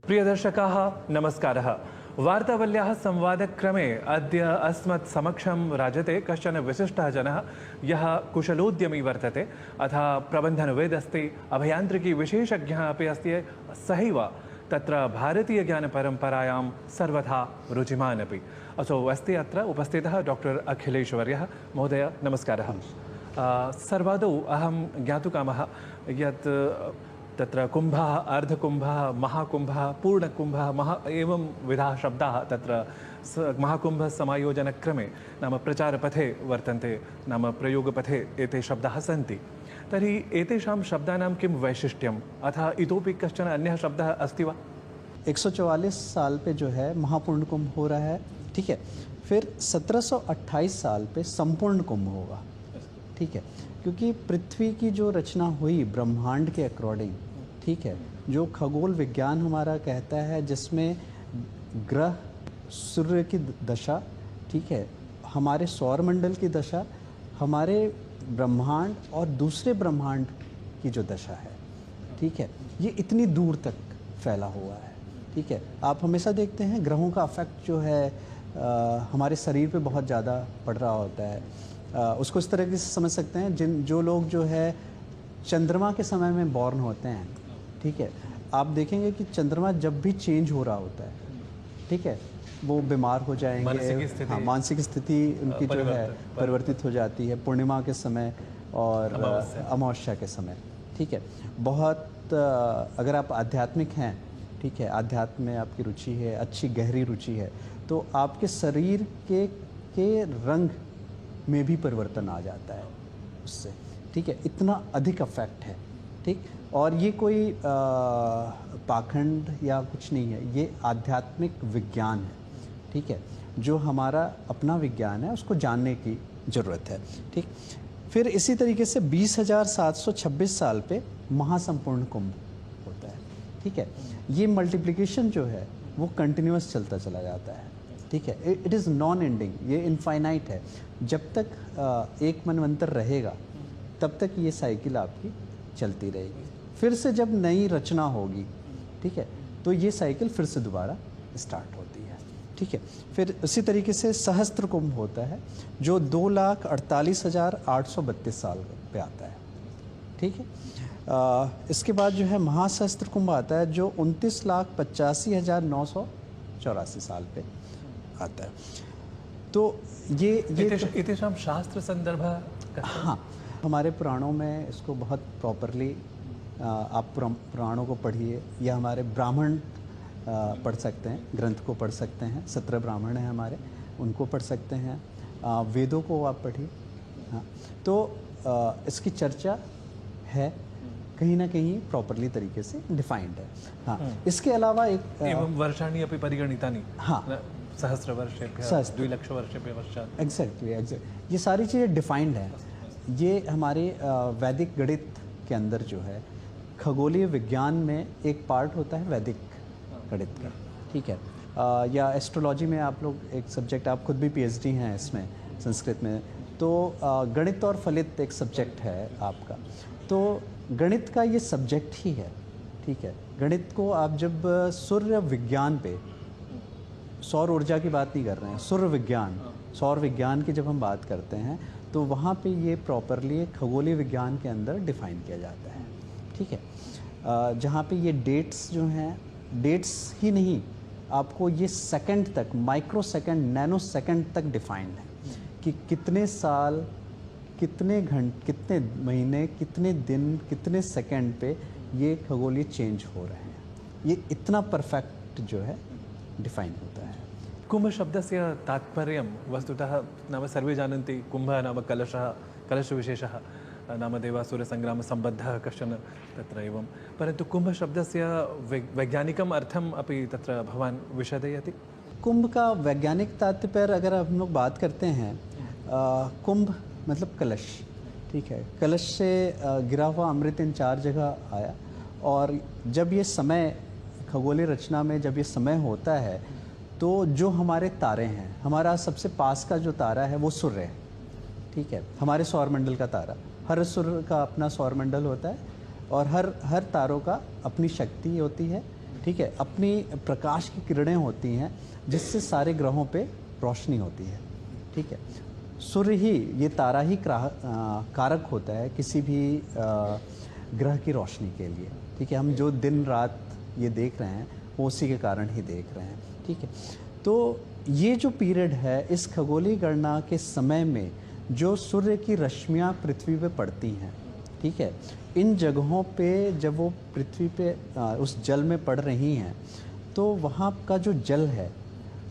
प्रियदर्शकाः नमस्कारः। वार्तावल्याः संवादक्रमे अद्य अस्मत् समक्षं राजते कश्चन विशिष्टः जनः यः कुशलोद्यमी वर्तते, अथ प्रबन्धनविद् अस्ति, अभियान्त्रिकी विशेषज्ञः अपि अस्ति, सहैव तत्र भारतीयज्ञानपरम्परायां सर्वथा रुचिमान् अपि। असौ अस्ति अत्र उपस्थितः डॉक्टर अखिलेशवर्यः। महोदय नमस्कारः। सर्वादौ अहं ज्ञातुकामः यत् तत्र कुम्भः, अर्धकुम्भः, महाकुम्भः, पूर्णकुम्भः, एवं विधाः शब्दाः तत्र महाकुम्भसमायोजनक्रमे नाम प्रचारपथे वर्तन्ते, नाम प्रयोगपथे एते शब्दाः सन्ति। तर्हि एतेषां शब्दानां किं वैशिष्ट्यम्, अथ इतोपि कश्चन अन्यः शब्दः अस्ति वा? 144 साल पे जो है महापूर्ण कुंभ हो रहा है, ठीक है। फिर 1728 साल पे संपूर्ण कुंभ होगा, ठीक है। क्योंकि पृथ्वी की जो रचना हुई ब्रह्मांड के अकॉर्डिंग, ठीक है, जो खगोल विज्ञान हमारा कहता है, जिसमें ग्रह, सूर्य की दशा, ठीक है, हमारे सौरमंडल की दशा, हमारे ब्रह्मांड और दूसरे ब्रह्मांड की जो दशा है, ठीक है, ये इतनी दूर तक फैला हुआ है, ठीक है। आप हमेशा देखते हैं ग्रहों का इफेक्ट जो है हमारे शरीर पे बहुत ज़्यादा पड़ रहा होता है। उसको इस तरह से समझ सकते हैं, जो लोग जो है चंद्रमा के समय में बॉर्न होते हैं, ठीक है, आप देखेंगे कि चंद्रमा जब भी चेंज हो रहा होता है, ठीक है, वो बीमार हो जाएंगे, मानसिक स्थिति उनकी जो है परिवर्तित हो जाती है पूर्णिमा के समय और अमावस्या के समय, ठीक है। बहुत अगर आप आध्यात्मिक हैं, ठीक है, आध्यात्म में आपकी रुचि है, अच्छी गहरी रुचि है, तो आपके शरीर के रंग में भी परिवर्तन आ जाता है उससे, ठीक है। इतना अधिक अफेक्ट है, ठीक। और ये कोई पाखंड या कुछ नहीं है, ये आध्यात्मिक विज्ञान है, ठीक है, जो हमारा अपना विज्ञान है, उसको जानने की ज़रूरत है, ठीक। फिर इसी तरीके से 20,726 साल पे महासंपूर्ण कुंभ होता है, ठीक है। ये मल्टीप्लिकेशन जो है वो कंटिन्यूस चलता चला जाता है, ठीक है। इट इज़ नॉन एंडिंग, ये इनफाइनाइट है। जब तक एक मनवंतर रहेगा तब तक ये साइकिल आपकी चलती रहेगी। फिर से जब नई रचना होगी, ठीक है, तो ये साइकिल फिर से दोबारा स्टार्ट होती है, ठीक है। फिर इसी तरीके से सहस्त्र कुंभ होता है जो 2,48,832 साल पे आता है, ठीक है। इसके बाद जो है महासहस्त्र कुंभ आता है जो 29,85,984 साल पे आता है। तो ये शास्त्र संदर्भ, हाँ, हमारे पुराणों में इसको बहुत प्रॉपरली आप पुराणों को पढ़िए, या हमारे ब्राह्मण पढ़ सकते हैं, ग्रंथ को पढ़ सकते हैं, 17 ब्राह्मण हैं हमारे, उनको पढ़ सकते हैं, वेदों को आप पढ़िए, हाँ। तो इसकी चर्चा है, कहीं ना कहीं प्रॉपरली तरीके से डिफाइंड है, हाँ। इसके अलावा एक एवं वर्षाणि अपि परिगणितानि, हाँ, सहस्रवर्षेभ्यः 2,00,000 वर्षात्, एग्जैक्टली, ये सारी चीज़ें डिफाइंड हैं। ये हमारे वैदिक गणित के अंदर जो है, खगोलीय विज्ञान में एक पार्ट होता है वैदिक गणित का, ठीक है। या एस्ट्रोलॉजी में आप लोग एक सब्जेक्ट, आप खुद भी पीएचडी हैं इसमें संस्कृत में, तो गणित और फलित एक सब्जेक्ट है आपका। तो गणित का ये सब्जेक्ट ही है, ठीक है। गणित को आप जब सूर्य विज्ञान पे, सौर ऊर्जा की बात नहीं कर रहे हैं, सूर्य विज्ञान, सौर विज्ञान की जब हम बात करते हैं, तो वहाँ पे ये प्रॉपरली खगोलीय विज्ञान के अंदर डिफ़ाइन किया जाता है, ठीक है। जहाँ पे ये डेट्स जो हैं, डेट्स ही नहीं, आपको ये सेकंड तक, माइक्रो सेकंड, नैनो सेकंड तक डिफ़ाइंड है कि कितने साल, कितने घंटे, कितने महीने, कितने दिन, कितने सेकंड पे ये खगोलीय चेंज हो रहे हैं। ये इतना परफेक्ट जो है डिफ़ाइन होता है। कुंभ शब्दस्य तात्पर्यं वस्तुतः नाम सर्वे जानन्ति, कुम्भः नाम कलशः, कलशविशेषः नाम देवासुरसङ्ग्रामसम्बद्धः कश्चन तत्र एवं, परन्तु कुंभ शब्दस्य वैज्ञानिकम् अर्थम् अपि तत्र भवान् विशदयति? कुंभ का वैज्ञानिक तात्पर्य अगर हम लोग बात करते हैं, कुंभ मतलब कलश, ठीक है। कलश से गिरा हुआ अमृत इन 4 जगह आया, और जब ये समय खगोलीय रचना में जब ये समय होता है, तो जो हमारे तारे हैं, हमारा सबसे पास का जो तारा है वो सूर्य है, ठीक है, हमारे सौरमंडल का तारा। हर सूर्य का अपना सौरमंडल होता है, और हर तारों का अपनी शक्ति होती है, ठीक है, अपनी प्रकाश की किरणें होती हैं जिससे सारे ग्रहों पे रोशनी होती है। ठीक है, सूर्य ही, ये तारा ही कारक होता है किसी भी ग्रह की रोशनी के लिए। ठीक है, हम जो दिन रात ये देख रहे हैं वो उसी के कारण ही देख रहे हैं। ठीक है, तो ये जो पीरियड है, इस खगोलीय गणना के समय में जो सूर्य की रश्मियाँ पृथ्वी पे पड़ती हैं, ठीक है, इन जगहों पे जब वो पृथ्वी पे उस जल में पड़ रही हैं, तो वहाँ का जो जल है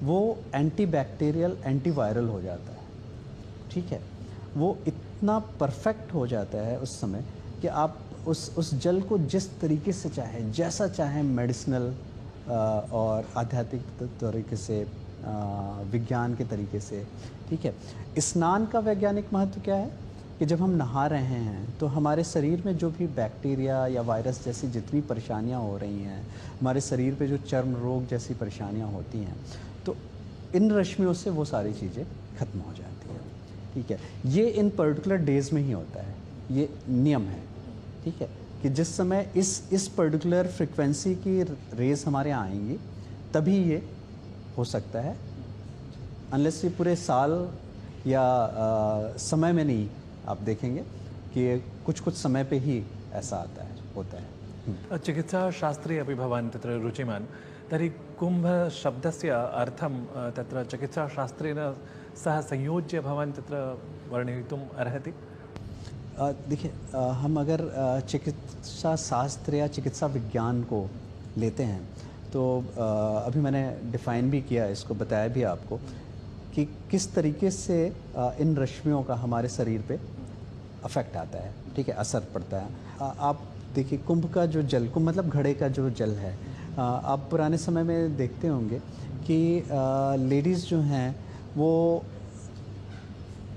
वो एंटीबैक्टीरियल, एंटीवायरल हो जाता है। ठीक है, वो इतना परफेक्ट हो जाता है उस समय कि आप उस जल को जिस तरीके से चाहें, जैसा चाहें, मेडिसिनल और आध्यात्मिक तरीके से, विज्ञान के तरीके से। ठीक है, स्नान का वैज्ञानिक महत्व क्या है कि जब हम नहा रहे हैं तो हमारे शरीर में जो भी बैक्टीरिया या वायरस जैसी जितनी परेशानियां हो रही हैं, हमारे शरीर पे जो चर्म रोग जैसी परेशानियां होती हैं, तो इन रश्मियों से वो सारी चीज़ें खत्म हो जाती हैं। ठीक है, ये इन पर्टिकुलर डेज़ में ही होता है, ये नियम है। ठीक है, कि जिस समय इस पर्टिकुलर फ्रिक्वेंसी की रेज हमारे यहाँ आएंगी तभी ये हो सकता है, अनलेस ये पूरे साल या समय में नहीं। आप देखेंगे कि कुछ कुछ समय पे ही ऐसा होता है। चिकित्साशास्त्रे अपि भवान् तत्र रुचिमान्, तर्हि कुम्भशब्दस्य अर्थं तत्र चिकित्साशास्त्रेण सह संयोज्य भवान् तत्र वर्णयितुम् अर्हति? देखिए, हम अगर चिकित्सा शास्त्र या चिकित्सा विज्ञान को लेते हैं तो अभी मैंने डिफ़ाइन भी किया, इसको बताया भी आपको कि किस तरीके से इन रश्मियों का हमारे शरीर पे अफेक्ट आता है। ठीक है, असर पड़ता है। आप देखिए, कुंभ का जो जल, कुंभ मतलब घड़े का जो जल है, आप पुराने समय में देखते होंगे कि लेडीज़ जो हैं वो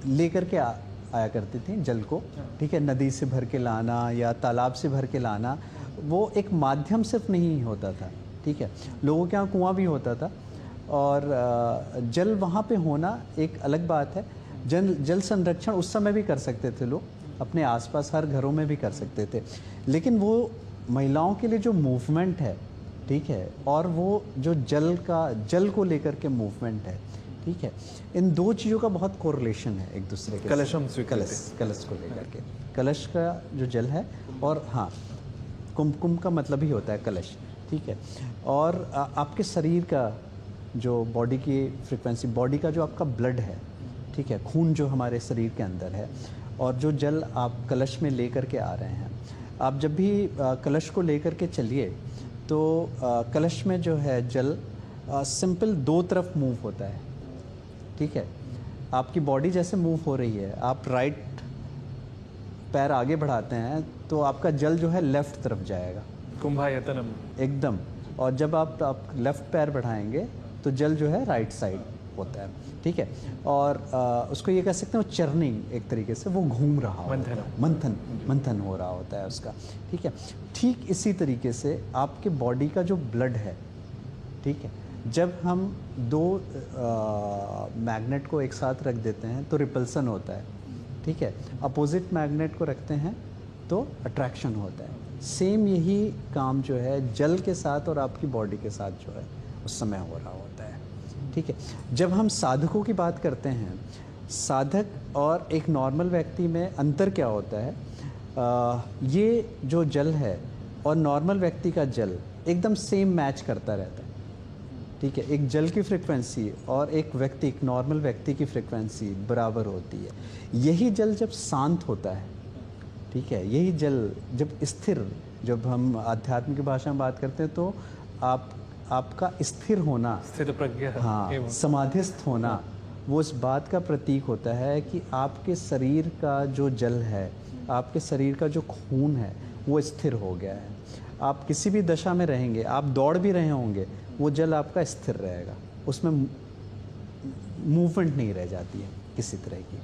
लेकर के आया करती थी जल को। ठीक है, नदी से भर के लाना या तालाब से भर के लाना, वो एक माध्यम सिर्फ नहीं होता था। ठीक है, लोगों के यहाँ कुआं भी होता था और जल वहाँ पे होना एक अलग बात है। जल संरक्षण उस समय भी कर सकते थे लोग, अपने आसपास हर घरों में भी कर सकते थे, लेकिन वो महिलाओं के लिए जो मूवमेंट है, ठीक है, और वो जो जल को लेकर के मूवमेंट है, ठीक है, इन दो चीज़ों का बहुत कोरिलेशन है एक दूसरे के। कलश को लेकर के, कलश का जो जल है, और हाँ, कुंभ का मतलब ही होता है कलश। ठीक है, और आपके शरीर का जो बॉडी की फ्रिक्वेंसी, बॉडी का जो आपका ब्लड है, ठीक है, खून जो हमारे शरीर के अंदर है, और जो जल आप कलश में लेकर के आ रहे हैं, आप जब भी कलश को लेकर के चलिए तो कलश में जो है जल सिंपल दो तरफ मूव होता है। ठीक है, आपकी बॉडी जैसे मूव हो रही है, आप राइट पैर आगे बढ़ाते हैं तो आपका जल जो है लेफ़्ट तरफ जाएगा, कुंभायतनम एकदम, और जब आप लेफ़्ट पैर बढ़ाएंगे तो जल जो है राइट साइड होता है। ठीक है, और उसको ये कह सकते हैं चर्निंग, एक तरीके से वो घूम रहा होता है, मंथन हो रहा होता है उसका। ठीक है, ठीक इसी तरीके से आपके बॉडी का जो ब्लड है, ठीक है, जब हम दो मैग्नेट को एक साथ रख देते हैं तो रिपल्सन होता है। ठीक है, अपोजिट मैग्नेट को रखते हैं तो अट्रैक्शन होता है। सेम यही काम जो है जल के साथ और आपकी बॉडी के साथ जो है उस समय हो रहा होता है। ठीक है, जब हम साधकों की बात करते हैं, साधक और एक नॉर्मल व्यक्ति में अंतर क्या होता है, ये जो जल है और नॉर्मल व्यक्ति का जल एकदम सेम मैच करता रहता है। ठीक है, एक जल की फ्रिक्वेंसी और एक नॉर्मल व्यक्ति की फ्रिक्वेंसी बराबर होती है। यही जल जब शांत होता है, ठीक है, यही जल जब स्थिर, जब हम आध्यात्म की भाषा में बात करते हैं तो आपका स्थिर होना, स्थिर प्रज्ञा, हाँ, समाधिस्थ होना, वो इस बात का प्रतीक होता है कि आपके शरीर का जो जल है, आपके शरीर का जो खून है वो स्थिर हो गया है। आप किसी भी दशा में रहेंगे, आप दौड़ भी रहे होंगे, वो जल आपका स्थिर रहेगा, उसमें मूवमेंट नहीं रह जाती है किसी तरह की।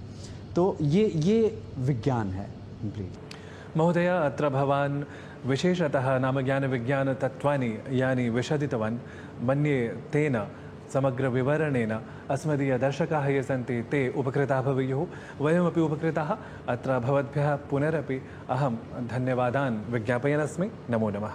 तो ये विज्ञान है कंप्लीट। महोदय, अत्र भवान् विशेषतः नाम ज्ञानविज्ञानतत्त्वानि यानि विशदितवान्, मन्ये तेन समग्रविवरणेन अस्मदीयदर्शकाः ये सन्ति ते उपकृताः भवेयुः, वयमपि उपकृताः। अत्र भवद्भ्यः पुनरपि अहं धन्यवादान् विज्ञापयन् अस्मि। नमो नमः।